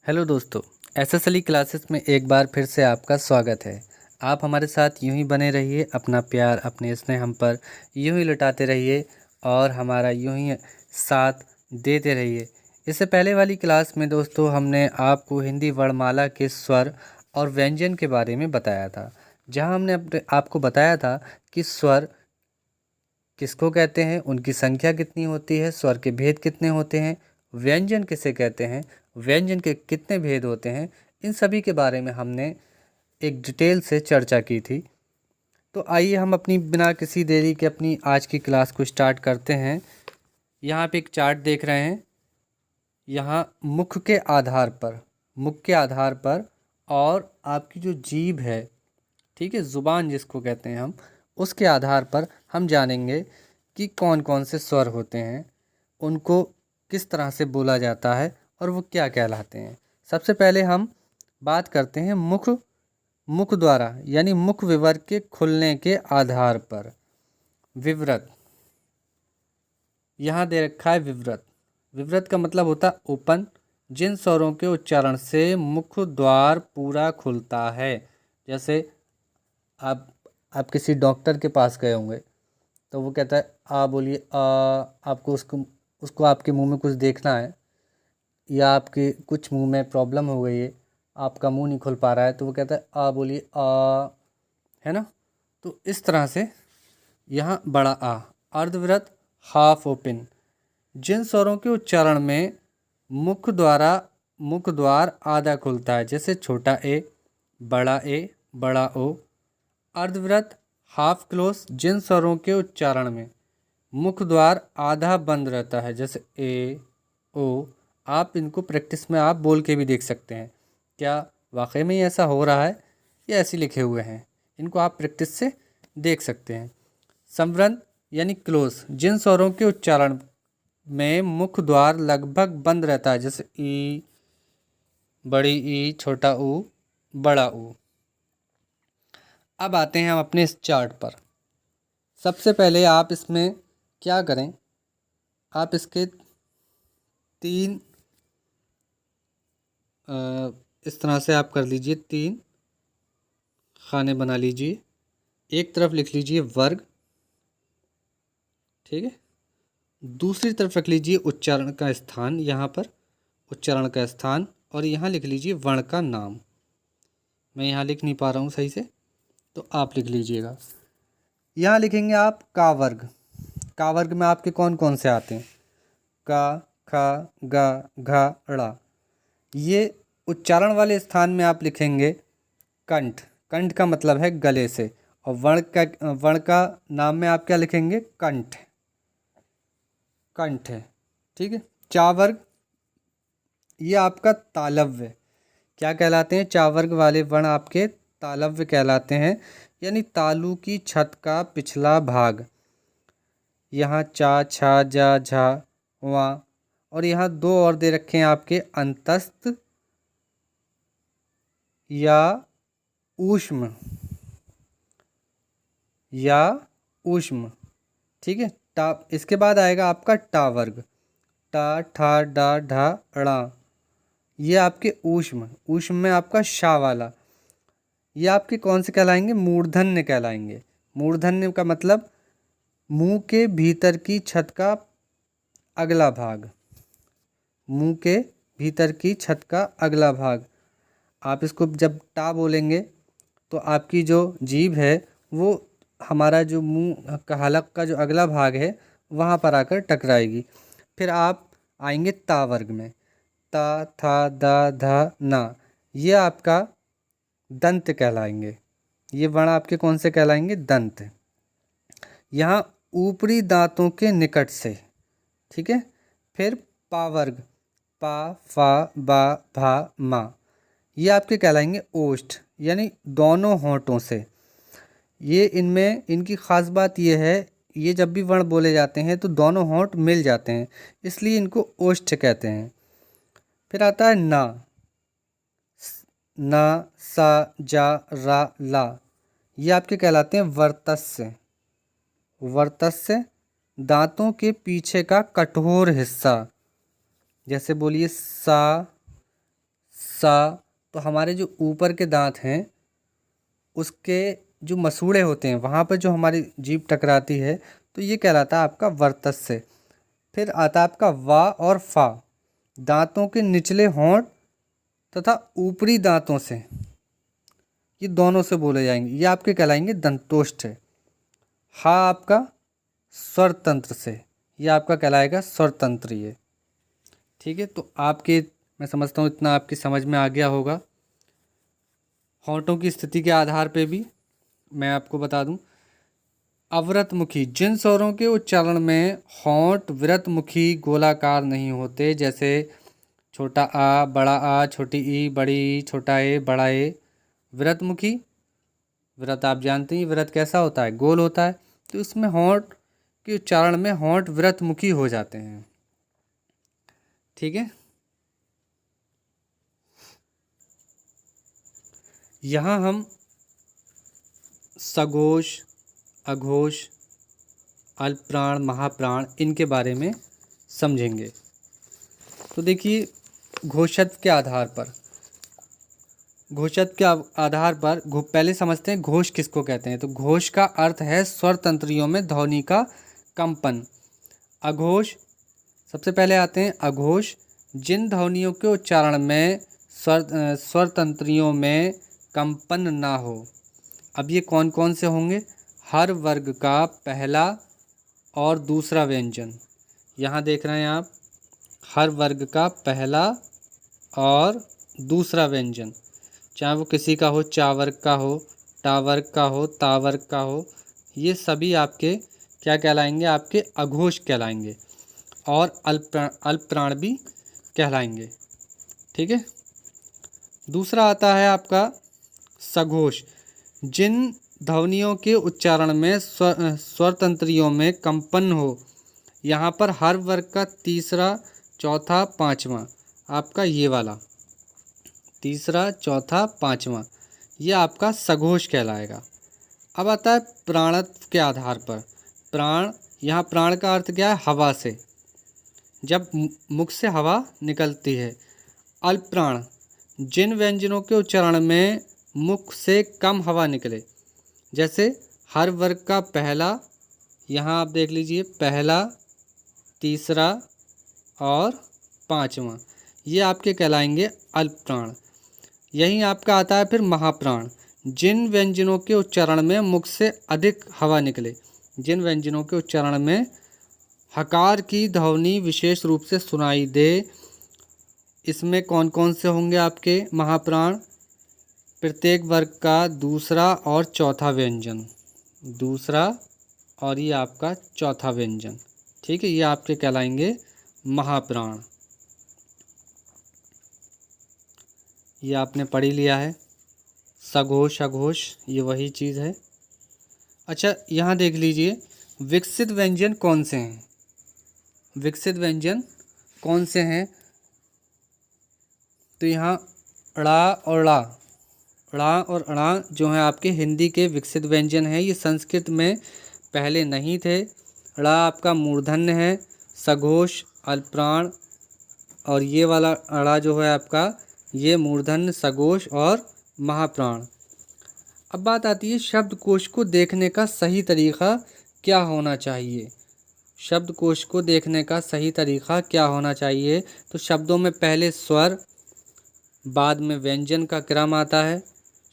Hello दोस्तों, एसएसएलई classes में एक बार फिर से आपका स्वागत है। आप हमारे साथ यूं ही बने रहिए, अपना प्यार अपने स्नेह हम पर यूं ही लुटाते रहिए और हमारा यूं ही साथ देते रहिए। इससे पहले वाली क्लास में दोस्तों हमने आपको हिंदी वर्णमाला के स्वर और व्यंजन के बारे में बताया था, जहां हमने आपको बताया था कि स्वर किसको कहते हैं, उनकी संख्या कितनी होती है, स्वर के भेद कितने होते हैं, व्यंजन किसे कहते हैं, व्यंजन के कितने भेद होते हैं। इन सभी के बारे में हमने एक डिटेल से चर्चा की थी। तो आइए हम अपनी बिना किसी देरी के अपनी आज की क्लास को स्टार्ट करते हैं। यहाँ पे एक चार्ट देख रहे हैं। यहाँ मुख के आधार पर और आपकी जो जीभ है, ठीक है, ज़ुबान जिसको कहते हैं हम, उसके आधार पर हम जानेंगे कि कौन कौन से स्वर होते हैं, उनको किस तरह से बोला जाता है और वो क्या कहलाते हैं। सबसे पहले हम बात करते हैं मुख द्वारा यानी मुख विवर के खुलने के आधार पर। विवृत, यहाँ दे रखा है विवृत। विवृत का मतलब होता है ओपन, जिन स्वरों के उच्चारण से मुख द्वार पूरा खुलता है। जैसे आप किसी डॉक्टर के पास गए होंगे तो वो कहता है आ बोलिए आ, आपको उसको उसको आपके मुंह में कुछ देखना है या आपके कुछ मुंह में प्रॉब्लम हो गई है, आपका मुंह नहीं खुल पा रहा है, तो वो कहता है आ बोलिए आ, है ना। तो इस तरह से यहाँ बड़ा आ। अर्धवृत, हाफ ओपन, जिन स्वरों के उच्चारण में मुख द्वार आधा खुलता है, जैसे छोटा ए, बड़ा ओ। अर्धवृत, हाफ क्लोज, जिन स्वरों के उच्चारण में मुख द्वार आधा बंद रहता है, जैसे ए, ओ। आप इनको प्रैक्टिस में आप बोल के भी देख सकते हैं, क्या वाकई में ही ऐसा हो रहा है या ऐसे लिखे हुए हैं। इनको आप प्रैक्टिस से देख सकते हैं। संवृत यानी क्लोज, जिन स्वरों के उच्चारण में मुख द्वार लगभग बंद रहता है, जैसे ई, बड़ी ई, छोटा ऊ, बड़ा ऊ। अब आते हैं हम अपने इस चार्ट पर। सबसे पहले आप इसमें क्या करें, आप इसके तीन इस तरह से आप कर लीजिए, तीन खाने बना लीजिए। एक तरफ लिख लीजिए वर्ग, ठीक है। दूसरी तरफ रख लीजिए उच्चारण का स्थान, यहाँ पर उच्चारण का स्थान, और यहाँ लिख लीजिए वर्ण का नाम। मैं यहाँ लिख नहीं पा रहा हूँ सही से, तो आप लिख लीजिएगा। यहाँ लिखेंगे आप का वर्ग। का वर्ग में आपके कौन कौन से आते हैं, का, खा, गा, घा, ड़ा। ये उच्चारण वाले स्थान में आप लिखेंगे कंठ। कंठ का मतलब है गले से। और वर्ण का नाम में आप क्या लिखेंगे, कंठ, कंठ है, ठीक है। चा वर्ग, ये आपका तालव्य। क्या कहलाते हैं, चा वर्ग वाले वर्ण आपके तालव्य कहलाते हैं, यानी तालु की छत का पिछला भाग। यहाँ चा, छा, जा, झा, वहाँ। और यहाँ दो और दे रखे हैं आपके, अंतस्थ या ऊष्म, ठीक है। टा, इसके बाद आएगा आपका टा वर्ग। टा, ठा, डा, ढा, ड़ा। ये आपके ऊष्म में आपका शा वाला, ये आपके कौन से कहलाएंगे, मूर्धन्य कहलाएंगे। मूर्धन्य का मतलब मुंह के भीतर की छत का अगला भाग, मुंह के भीतर की छत का अगला भाग। आप इसको जब टा बोलेंगे तो आपकी जो जीभ है वो हमारा जो मुंह का हलक का जो अगला भाग है वहाँ पर आकर टकराएगी। फिर आप आएंगे ता वर्ग में। ता, था, दा, धा, ना, ये आपका दंत कहलाएंगे। ये वर्ण आपके कौन से कहलाएंगे, दंत। यहाँ ऊपरी दांतों के निकट से, ठीक है। फिर पा वर्ग, पा, फा, बा, भा, मा, ये आपके कहलाएंगे ओष्ठ, यानी दोनों होंठों से। ये इनमें इनकी ख़ास बात ये है, ये जब भी वर्ण बोले जाते हैं तो दोनों होंठ मिल जाते हैं, इसलिए इनको ओष्ठ कहते हैं। फिर आता है ना, ना, सा, जा, रा, ला, ये आपके कहलाते हैं वर्तस्य। वर्तस्य दांतों के पीछे का कठोर हिस्सा। जैसे बोलिए सा, सा, तो हमारे जो ऊपर के दांत हैं उसके जो मसूड़े होते हैं वहाँ पर जो हमारी जीभ टकराती है, तो ये कहलाता है आपका वर्तस्य। फिर आता है आपका वा और फा, दांतों के निचले होंठ तथा ऊपरी दांतों से, ये दोनों से बोले जाएंगे, ये आपके कहलाएंगे दंतोष्ठ है। हा आपका स्वर तंत्र से, ये आपका कहलाएगा स्वर तंत्र ये। ठीक है, तो आपके मैं समझता हूँ इतना आपकी समझ में आ गया होगा। होंठों की स्थिति के आधार पे भी मैं आपको बता दूं, अवृतमुखी, जिन स्वरों के उच्चारण में होंठ वृतमुखी गोलाकार नहीं होते, जैसे छोटा आ, बड़ा आ, छोटी ई, बड़ी ई, छोटा ए, बड़ा ए, वृतमुखी। वृत आप जानते हैं वृत कैसा होता है, गोल होता है, तो इसमें होंठ के उच्चारण में होंठ वृतमुखी हो जाते हैं। ठीक है, यहाँ हम सघोष, अघोष, अल्पप्राण, महाप्राण इनके बारे में समझेंगे। तो देखिए, घोषत्व के आधार पर, घोषत्व के आधार पर पहले समझते हैं घोष किसको कहते हैं। तो घोष का अर्थ है स्वर तंत्रियों में ध्वनि का कंपन। अघोष, सबसे पहले आते हैं अघोष, जिन ध्वनियों के उच्चारण में स्वर तंत्रियों में कंपन ना हो। अब ये कौन कौन से होंगे, हर वर्ग का पहला और दूसरा व्यंजन, यहाँ देख रहे हैं आप, हर वर्ग का पहला और दूसरा व्यंजन, चाहे वो किसी का हो, चा वर्ग का हो, टा वर्ग का हो, ता वर्ग का हो, ये सभी आपके क्या कहलाएंगे, आपके अघोष कहलाएंगे और अल्पप्राण भी कहलाएंगे। ठीक है, दूसरा आता है आपका सघोष, जिन ध्वनियों के उच्चारण में स्वर तंत्रियों में कंपन हो। यहाँ पर हर वर्ग का तीसरा, चौथा, पाँचवा, आपका ये वाला तीसरा, चौथा, पाँचवा, ये आपका सघोष कहलाएगा। अब आता है प्राणत्व के आधार पर। प्राण, यहाँ प्राण का अर्थ क्या है, हवा से, जब मुख से हवा निकलती है। अल्पप्राण, जिन व्यंजनों के उच्चारण में मुख से कम हवा निकले, जैसे हर वर्ग का पहला, यहाँ आप देख लीजिए, पहला, तीसरा और पाँचवा, ये आपके कहलाएंगे अल्पप्राण। यहीं आपका आता है फिर महाप्राण, जिन व्यंजनों के उच्चारण में मुख से अधिक हवा निकले, जिन व्यंजनों के उच्चारण में हकार की ध्वनि विशेष रूप से सुनाई दे, इसमें कौन कौन से होंगे आपके महाप्राण, प्रत्येक वर्ग का दूसरा और चौथा व्यंजन, दूसरा और ये आपका चौथा व्यंजन। ठीक है, ये आपके कहलाएंगे महाप्राण। ये आपने पढ़ ही लिया है, सघोष, अघोष, ये वही चीज़ है। अच्छा, यहाँ देख लीजिए विकसित व्यंजन कौन से हैं, विकसित व्यंजन कौन से हैं। तो यहाँ ड़ा और ड़ा, ड़ा और अड़ा जो हैं आपके हिंदी के विकसित व्यंजन हैं, ये संस्कृत में पहले नहीं थे। ड़ा आपका मूर्धन्य है, सघोष, अल्पप्राण, और ये वाला अड़ा जो है आपका, ये मूर्धन्य, सघोष और महाप्राण। अब बात आती है शब्दकोश को देखने का सही तरीका क्या होना चाहिए। शब्दकोश को देखने का सही तरीका क्या होना चाहिए, तो शब्दों में पहले स्वर, बाद में व्यंजन का क्रम आता है।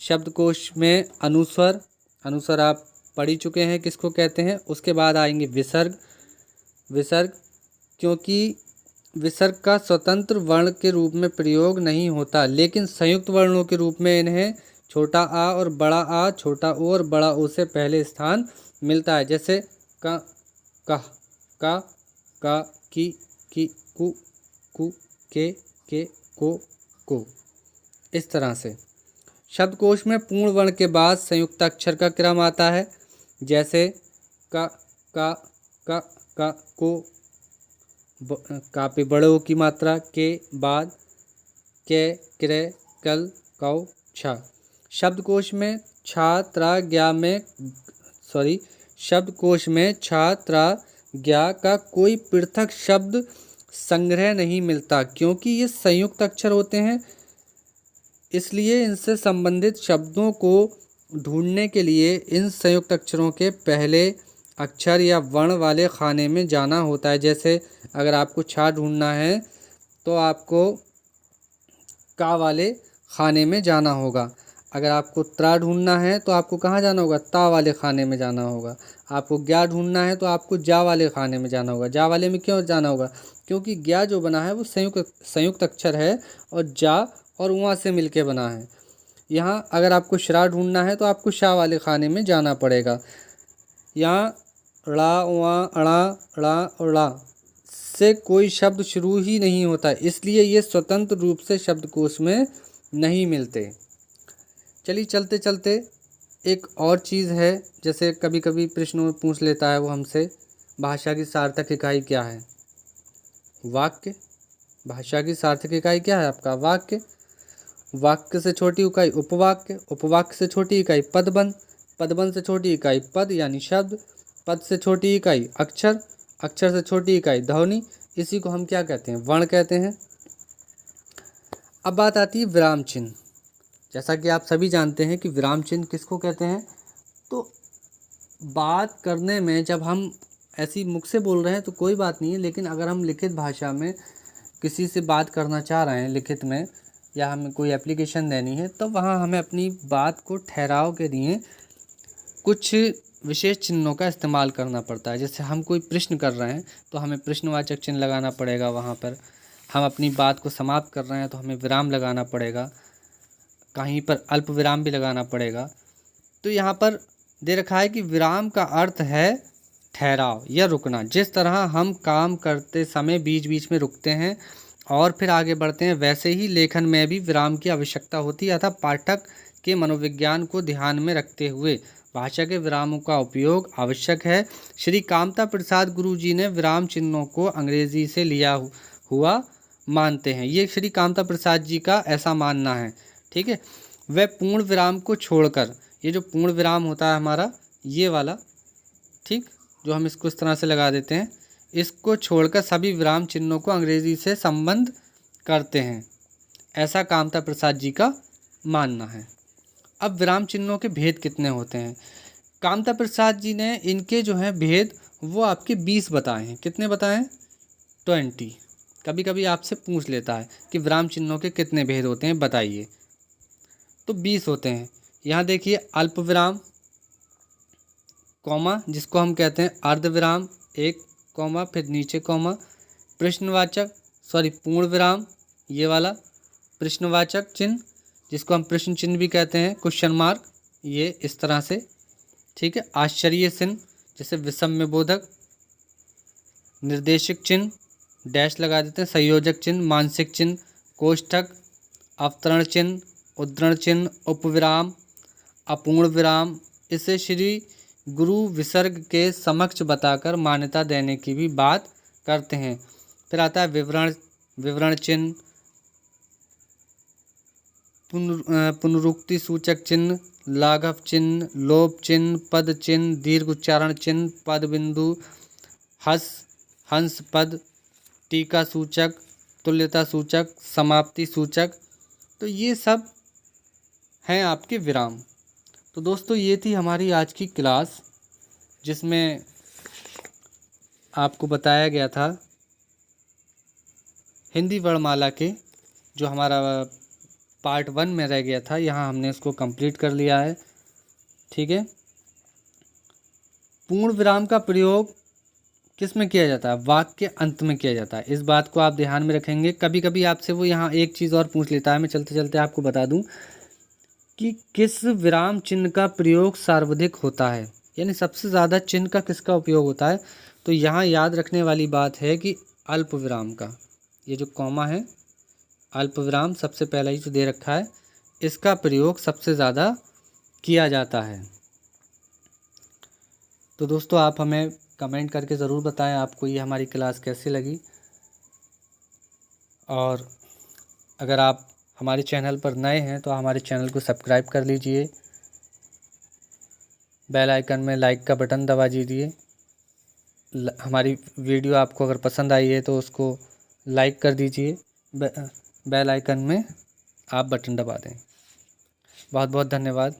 शब्दकोश में अनुस्वर, अनुस्वर आप पढ़ ही चुके हैं किसको कहते हैं। उसके बाद आएंगे विसर्ग, विसर्ग क्योंकि विसर्ग का स्वतंत्र वर्ण के रूप में प्रयोग नहीं होता, लेकिन संयुक्त वर्णों के रूप में इन्हें छोटा आ और बड़ा आ, छोटा ओ और बड़ा ओ से पहले स्थान मिलता है, जैसे क, कह, का, की, कु, के, को। इस तरह से शब्दकोश में पूर्ण वर्ण के बाद संयुक्त अक्षर का क्रम आता है, जैसे का, को, का पे बड़े ओ की मात्रा के बाद के, क्रय, कल, कौ, छा। शब्दकोश में छा, त्रा, ज्ञा में शब्दकोश में छा, त्रा, ज्ञा का कोई पृथक शब्द संग्रह नहीं मिलता, क्योंकि ये संयुक्त अक्षर होते हैं। इसलिए इनसे संबंधित शब्दों को ढूंढने के लिए इन संयुक्त अक्षरों के पहले अक्षर या वर्ण वाले खाने में जाना होता है। जैसे अगर आपको छा ढूंढना है तो आपको का वाले खाने में जाना होगा। अगर आपको त्रा ढूंढना है तो आपको कहाँ जाना होगा? ता वाले खाने में जाना होगा। आपको ज्ञा ढूंढना है तो आपको जा वाले खाने में जाना होगा। जा वाले में क्यों जाना होगा? क्योंकि ज्ञा जो बना है वो संयुक्त अक्षर है और जा और वहाँ से मिलके बना है। यहाँ अगर आपको श्रा ढूंढना है तो आपको शाह वाले खाने में जाना पड़ेगा। यहाँ ड़ा वा अड़ा ड़ा और ड़ा से कोई शब्द शुरू ही नहीं होता, इसलिए ये स्वतंत्र रूप से शब्दकोश में नहीं मिलते। चलिए चलते चलते एक और चीज़ है, जैसे कभी कभी प्रश्नों में पूछ लेता है वो हमसे, भाषा की सार्थक इकाई क्या है? वाक्य। भाषा की सार्थक इकाई क्या है आपका? वाक्य। वाक्य से छोटी इकाई उपवाक्य, उपवाक्य से छोटी इकाई पदबंध, पदबंध से छोटी इकाई पद यानी शब्द, पद से छोटी इकाई अक्षर, अक्षर से छोटी इकाई ध्वनि। इसी को हम क्या कहते हैं? वर्ण कहते हैं। अब बात आती है विराम चिन्ह। जैसा कि आप सभी जानते हैं कि विराम चिन्ह किसको कहते हैं। तो बात करने में जब हम ऐसी मुख से बोल रहे हैं तो कोई बात नहीं है, लेकिन अगर हम लिखित भाषा में किसी से बात करना चाह रहे हैं लिखित में, या हमें कोई एप्लीकेशन देनी है, तो वहाँ हमें अपनी बात को ठहराव के लिए कुछ विशेष चिन्हों का इस्तेमाल करना पड़ता है। जैसे हम कोई प्रश्न कर रहे हैं तो हमें प्रश्नवाचक चिन्ह लगाना पड़ेगा वहाँ पर। हम अपनी बात को समाप्त कर रहे हैं तो हमें विराम लगाना पड़ेगा, कहीं पर अल्प विराम भी लगाना पड़ेगा। तो यहाँ पर दे रखा है कि विराम का अर्थ है ठहराव या रुकना। जिस तरह हम काम करते समय बीच बीच में रुकते हैं और फिर आगे बढ़ते हैं, वैसे ही लेखन में भी विराम की आवश्यकता होती है। अतः पाठक के मनोविज्ञान को ध्यान में रखते हुए भाषा के विरामों का उपयोग आवश्यक है। श्री कामता प्रसाद गुरु जी ने विराम चिन्हों को अंग्रेजी से लिया हुआ मानते हैं। ये श्री कामता प्रसाद जी का ऐसा मानना है, ठीक है। वह पूर्ण विराम को छोड़कर, ये जो पूर्ण विराम होता है हमारा ये वाला, ठीक, जो हम इसको इस तरह से लगा देते हैं, इसको छोड़कर सभी विराम चिन्हों को अंग्रेजी से संबंध करते हैं, ऐसा कामता प्रसाद जी का मानना है। अब विराम चिन्हों के भेद कितने होते हैं? कामता प्रसाद जी ने इनके जो हैं भेद वो आपके 20 बताए हैं। कितने बताए हैं? 20। कभी कभी आपसे पूछ लेता है कि विराम चिन्हों के कितने भेद होते हैं, बताइए। तो 20 होते हैं। यहाँ देखिए, अल्प विराम, कॉमा जिसको हम कहते हैं अर्ध विराम, एक कॉमा फिर नीचे कॉमा, प्रश्नवाचक पूर्ण विराम, ये वाला प्रश्नवाचक चिन्ह जिसको हम प्रश्न चिन्ह भी कहते हैं, क्वेश्चन मार्क, ये इस तरह से, ठीक है। आश्चर्य चिन्ह जैसे विषम्य बोधक, निर्देशक चिन्ह डैश लगा देते हैं, संयोजक चिन्ह, मानसिक चिन्ह, कोष्ठक, अवतरण चिन्ह, उद्धरण चिन्ह, उपविराम, अपूर्ण विराम। इसे श्री गुरु विसर्ग के समक्ष बताकर मान्यता देने की भी बात करते हैं। फिर आता है विवरण चिन्ह, पुनरुक्ति सूचक चिन्ह, लाघव चिन्ह, लोप चिन्ह, पद चिन्ह, दीर्घ उच्चारण चिन्ह, पद बिंदु, हंस पद, टीका सूचक, तुल्यता सूचक, समाप्ति सूचक। तो ये सब हैं आपके विराम। तो दोस्तों ये थी हमारी आज की क्लास, जिसमें आपको बताया गया था हिंदी वर्णमाला के जो हमारा पार्ट 1 में रह गया था, यहाँ हमने इसको कंप्लीट कर लिया है, ठीक है। पूर्ण विराम का प्रयोग किस में किया जाता है? वाक्य के अंत में किया जाता है। इस बात को आप ध्यान में रखेंगे। कभी कभी आपसे वो यहाँ एक चीज़ और पूछ लेता है, मैं चलते चलते आपको बता दूं कि किस विराम चिन्ह का प्रयोग सर्वाधिक होता है, यानी सबसे ज़्यादा चिन्ह का किसका उपयोग होता है। तो यहाँ याद रखने वाली बात है कि अल्प विराम का, ये जो कॉमा है, अल्प विराम सबसे पहला ही जो दे रखा है, इसका प्रयोग सबसे ज़्यादा किया जाता है। तो दोस्तों आप हमें कमेंट करके ज़रूर बताएं आपको ये हमारी क्लास कैसी लगी, और अगर आप हमारे चैनल पर नए हैं तो हमारे चैनल को सब्सक्राइब कर लीजिए, बेल आइकन में लाइक का बटन दबा दीजिए। हमारी वीडियो आपको अगर पसंद आई है तो उसको लाइक कर दीजिए, बेल आइकन में आप बटन दबा दें। बहुत बहुत धन्यवाद।